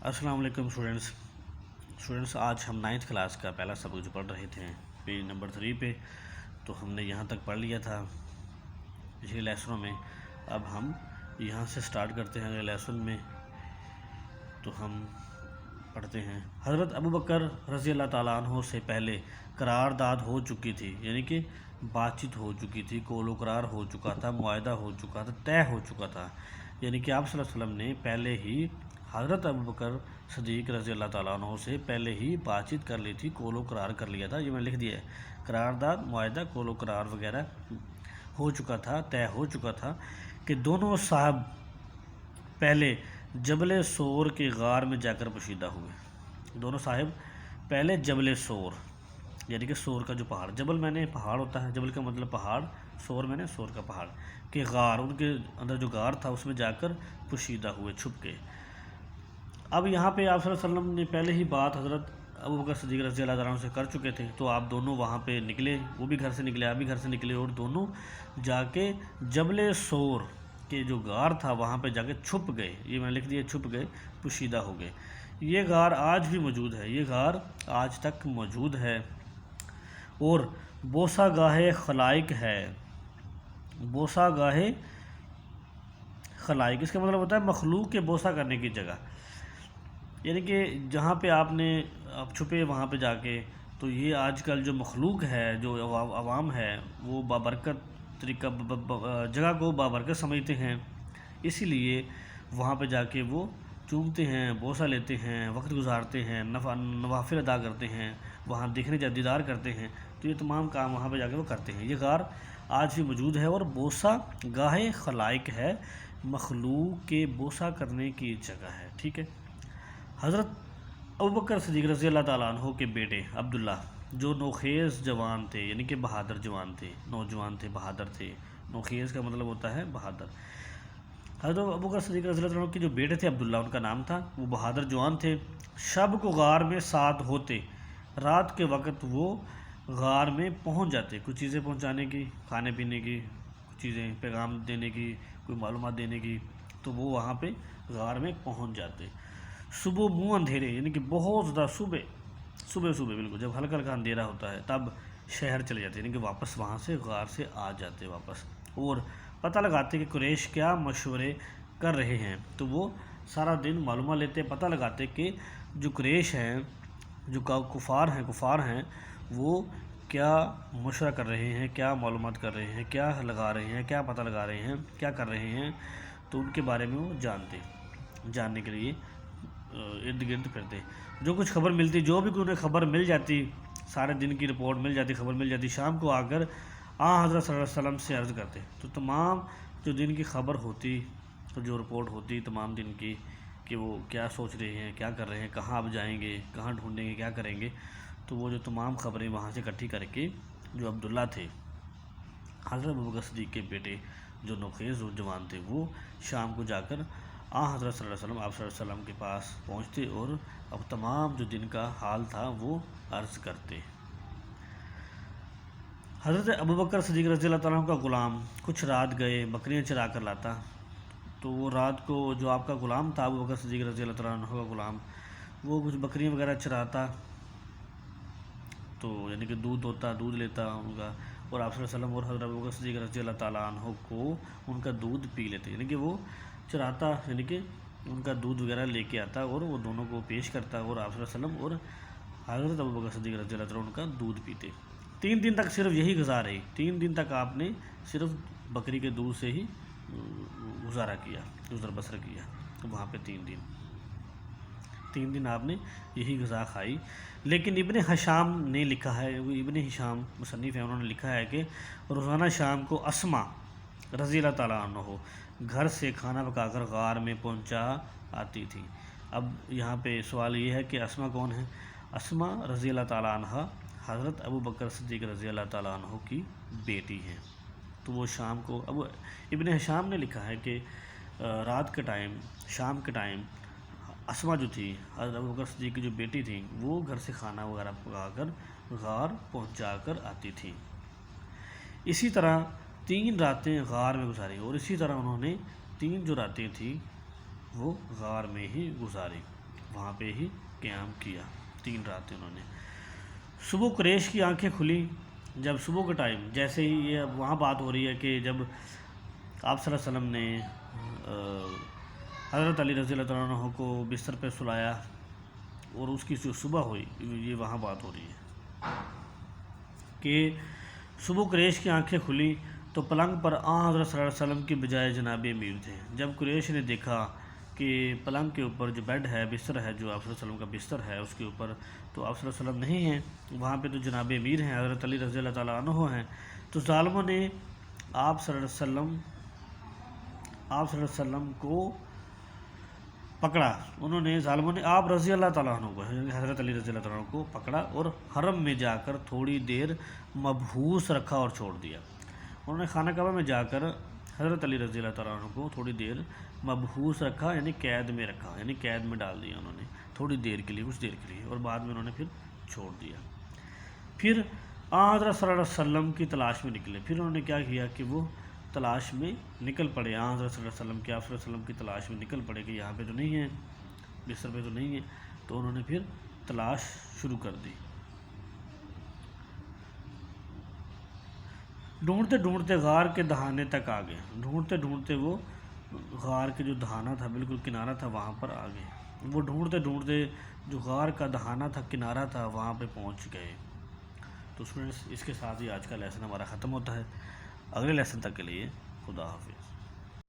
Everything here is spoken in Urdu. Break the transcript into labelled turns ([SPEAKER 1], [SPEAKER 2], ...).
[SPEAKER 1] السلام علیکم اسٹوڈنٹس آج ہم 9th کلاس کا پہلا سبق جو پڑھ رہے تھے پیج نمبر 3 پہ، تو ہم نے یہاں تک پڑھ لیا تھا پچھلے لیسنوں میں۔ اب ہم یہاں سے سٹارٹ کرتے ہیں اگلے لیسن میں، تو ہم پڑھتے ہیں۔ حضرت ابوبکر رضی اللہ تعالیٰ عنہ سے پہلے قرارداد ہو چکی تھی، یعنی کہ بات چیت ہو چکی تھی، قول و قرار ہو چکا تھا، معاہدہ ہو چکا تھا، طے ہو چکا تھا، یعنی کہ آپ صلی اللہ علیہ وسلم نے پہلے ہی حضرت ابوبکر صدیق رضی اللہ تعالیٰ عنہ سے پہلے ہی بات چیت کر لی تھی، قول و قرار کر لیا تھا۔ یہ میں لکھ دیا ہے، قرارداد، معاہدہ، قول و قرار وغیرہ ہو چکا تھا، طے ہو چکا تھا کہ دونوں صاحب پہلے جبل سور کے غار میں جا کر پوشیدہ ہوئے۔ دونوں صاحب پہلے جبل سور، یعنی کہ سور کا جو پہاڑ، جبل میں نے پہاڑ ہوتا ہے، جبل کا مطلب پہاڑ، سور میں نے سور کا پہاڑ کے غار، ان کے اندر جو غار تھا اس میں جا کر پوشیدہ ہوئے، چھپ کے۔ اب یہاں پہ آپ صلی اللہ علیہ وسلم نے پہلے ہی بات حضرت ابوبکر صدیق رضی اللہ تعالیٰ عنہ سے کر چکے تھے، تو آپ دونوں وہاں پہ نکلے، وہ بھی گھر سے نکلے، آپ بھی گھر سے نکلے، اور دونوں جا کے جبل سور کے جو غار تھا وہاں پہ جا کے چھپ گئے۔ یہ میں لکھ دیا، چھپ گئے، پوشیدہ ہو گئے۔ یہ غار آج بھی موجود ہے، یہ غار آج تک موجود ہے، اور بوسہ گاہ خلائق ہے۔ بوسہ گاہ خلائق، اس کا مطلب ہوتا ہے مخلوق کے بوسہ کرنے کی جگہ، یعنی کہ جہاں پہ آپ چھپے وہاں پہ جا کے، تو یہ آج کل جو مخلوق ہے، جو عوام ہے، وہ بابرکت طریقہ جگہ کو بابرکت سمجھتے ہیں، اسی لیے وہاں پہ جا کے وہ چومتے ہیں، بوسہ لیتے ہیں، وقت گزارتے ہیں، نوافل ادا کرتے ہیں، وہاں دیکھنے کا دیدار کرتے ہیں، تو یہ تمام کام وہاں پہ جا کے وہ کرتے ہیں۔ یہ غار آج بھی موجود ہے، اور بوسہ گاہ خلائق ہے، مخلوق کے بوسہ کرنے کی جگہ ہے، ٹھیک ہے۔ حضرت ابوبکر صدیق رضی اللہ تعالیٰ عنہ کے بیٹے عبداللہ، جو نوخیز جوان تھے، یعنی کہ بہادر جوان تھے، نوجوان تھے، بہادر تھے۔ نوخیز کا مطلب ہوتا ہے بہادر۔ حضرت ابوبکر صدیق رضی اللہ عنہ کے جو بیٹے تھے عبداللہ، ان کا نام تھا، وہ بہادر جوان تھے۔ شب کو غار میں ساتھ ہوتے، رات کے وقت وہ غار میں پہنچ جاتے، کچھ چیزیں پہنچانے کی، کھانے پینے کی کچھ چیزیں، پیغام دینے کی، کوئی معلومات دینے کی، تو وہ وہاں پہ غار میں پہنچ جاتے۔ صبح منہ اندھیرے، یعنی کہ بہت زیادہ صبح بالکل جب ہلکا ہلکا اندھیرا ہوتا ہے تب شہر چلے جاتے، یعنی کہ واپس وہاں سے غار سے آ جاتے واپس، اور پتہ لگاتے کہ قریش کیا مشورے کر رہے ہیں۔ تو وہ سارا دن معلومات لیتے، پتہ لگاتے کہ جو قریش ہیں، جو کفار ہیں، وہ کیا مشورہ کر رہے ہیں، کیا معلومات کر رہے ہیں، کیا لگا رہے ہیں، کیا پتہ لگا رہے ہیں، کیا کر رہے ہیں، تو ان کے بارے میں وہ جاننے کے لیے ارد گرد پھرتے۔ جو کچھ خبر ملتی، جو بھی انہیں خبر مل جاتی، سارے دن کی رپورٹ مل جاتی، خبر مل جاتی، شام کو آ کر حضرت صلی اللہ علیہ وسلم سے عرض کرتے، تو تمام جو دن کی خبر ہوتی، تو جو رپورٹ ہوتی تمام دن کی، کہ وہ کیا سوچ رہے ہیں، کیا کر رہے ہیں، کہاں اب جائیں گے، کہاں ڈھونڈیں گے، کیا کریں گے، تو وہ جو تمام خبریں وہاں سے اکٹھی کر کے، جو عبداللہ تھے، حضرت ابوبکر صدیق کے بیٹے، جو نوخیز جوان تھے، وہ شام کو جا کر حضرت صلی اللہ علیہ وسلم، آپ صلی اللہ علیہ وسلم کے پاس پہنچتے، اور اب تمام جو دن کا حال تھا وہ عرض کرتے۔ حضرت ابوبکر صدیق رضی اللہ تعالیٰ عنہ کا غلام کچھ رات گئے بکریاں چرا کر لاتا، تو وہ رات کو جو آپ کا غلام تھا، ابوبکر صدیق رضی اللہ تعالیٰ عنہ کا غلام، وہ کچھ بکریاں وغیرہ چراتا، تو یعنی کہ دودھ ہوتا، دودھ لیتا ان کا، اور آپ صلی اللہ علیہ وسلم اور حضرت ابوبکر صدیق رضی اللہ تعالیٰ عنہ کو ان کا دودھ پی لیتے، یعنی کہ وہ چراتا، یعنی کہ ان کا دودھ وغیرہ لے کے آتا، اور وہ دونوں کو پیش کرتا، اور آپ صلی اللہ علیہ وسلم اور حضرت ابوبکر صدیق رضی اللہ تعالیٰ عنہ ان کا دودھ پیتے۔ 3 دن تک صرف یہی غذا رہی، 3 دن تک آپ نے صرف بکری کے دودھ سے ہی گزارا کیا، گزر بسر کیا وہاں پہ 3 دن آپ نے یہی غذا کھائی۔ لیکن ابن ہشام نے لکھا ہے، ابن ہشام مصنف ہیں، انہوں نے لکھا ہے کہ روزانہ شام کو اسما رضی اللہ تعالیٰ عنہ گھر سے کھانا پکا کر غار میں پہنچا آتی تھی۔ اب یہاں پہ سوال یہ ہے کہ اسما کون ہے؟ اسما رضی اللہ تعالیٰ عنہ حضرت ابوبکر صدیق رضی اللہ تعالیٰ عنہ کی بیٹی ہیں، تو وہ شام کو، اب ابن ہشام نے لکھا ہے کہ رات کے ٹائم، شام کے ٹائم، اسما جو تھی حضرت ابوبکر صدیق کی جو بیٹی تھیں، وہ گھر سے کھانا وغیرہ پکا کر غار پہنچا کر آتی تھیں۔ اسی طرح 3 راتیں غار میں گزاری، اور اسی طرح انہوں نے 3 جو راتیں تھیں وہ غار میں ہی گزاری۔ وہاں پہ ہی قیام کیا، 3 راتیں انہوں نے۔ صبح قریش کی آنکھیں کھلی جب صبح کے ٹائم، جیسے ہی یہ اب وہاں بات ہو رہی ہے کہ جب آپ صلی اللہ علیہ وسلم نے حضرت علی رضی اللہ تعالیٰ عنہ کو بستر پہ سلایا اور اس کی جو صبح ہوئی، یہ وہاں بات ہو رہی ہے کہ صبح قریش کی آنکھیں کھلی تو پلنگ پر حضرت صلی اللہ علیہ وسلم کی بجائے جناب امیر تھے۔ جب قریش نے دیکھا کہ پلنگ کے اوپر جو بیڈ ہے، بستر ہے، جو آپ صلی اللہ علیہ وسلم کا بستر ہے، اس کے اوپر تو آپ صلی اللہ علیہ وسلم نہیں ہیں، وہاں پہ تو جناب امیر ہیں، حضرت علی رضی اللہ تعالیٰ عنہ ہیں، تو ظالموں نے آپ صلی اللہ علیہ وسلم کو پکڑا۔ انہوں نے ظالموں نے آپ رضی اللہ تعالیٰ عنہ کو، حضرت علی رضی اللہ تعالیٰ عنہ کو پکڑا اور حرم میں جا کر تھوڑی دیر مبہوس رکھا اور چھوڑ دیا۔ انہوں نے خانہ کعبہ میں جا کر حضرت علی رضی اللہ تعالیٰ عنہ کو تھوڑی دیر مبہوس رکھا، یعنی قید میں رکھا، یعنی قید میں ڈال دیا انہوں نے تھوڑی دیر کے لیے، کچھ دیر کے لیے، اور بعد میں انہوں نے پھر چھوڑ دیا۔ پھر حضرت صلی اللہ علیہ وسلم کی تلاش میں نکلے۔ پھر انہوں نے کیا کیا کہ وہ تلاش میں نکل پڑے، حضرت صلی اللہ علیہ وسلم کے، آپ صلی اللہ علیہ وسلم کی تلاش میں نکل پڑے کہ یہاں پہ تو نہیں ہے، بستر پہ تو نہیں ہے، تو انہوں نے پھر تلاش شروع کر دی۔ ڈھونڈتے ڈھونڈتے غار کے دہانے تک آ گئے، ڈھونڈتے ڈھونڈتے وہ غار کے جو دہانہ تھا، بالکل کنارہ تھا، وہاں پر آ گئے۔ وہ ڈھونڈتے ڈھونڈتے جو غار کا دہانہ تھا، کنارہ تھا، وہاں پہ پہنچ گئے۔ تو اس کے ساتھ ہی آج کا لیسن ہمارا ختم ہوتا ہے۔ اگلے لیسن تک کے لیے خدا حافظ۔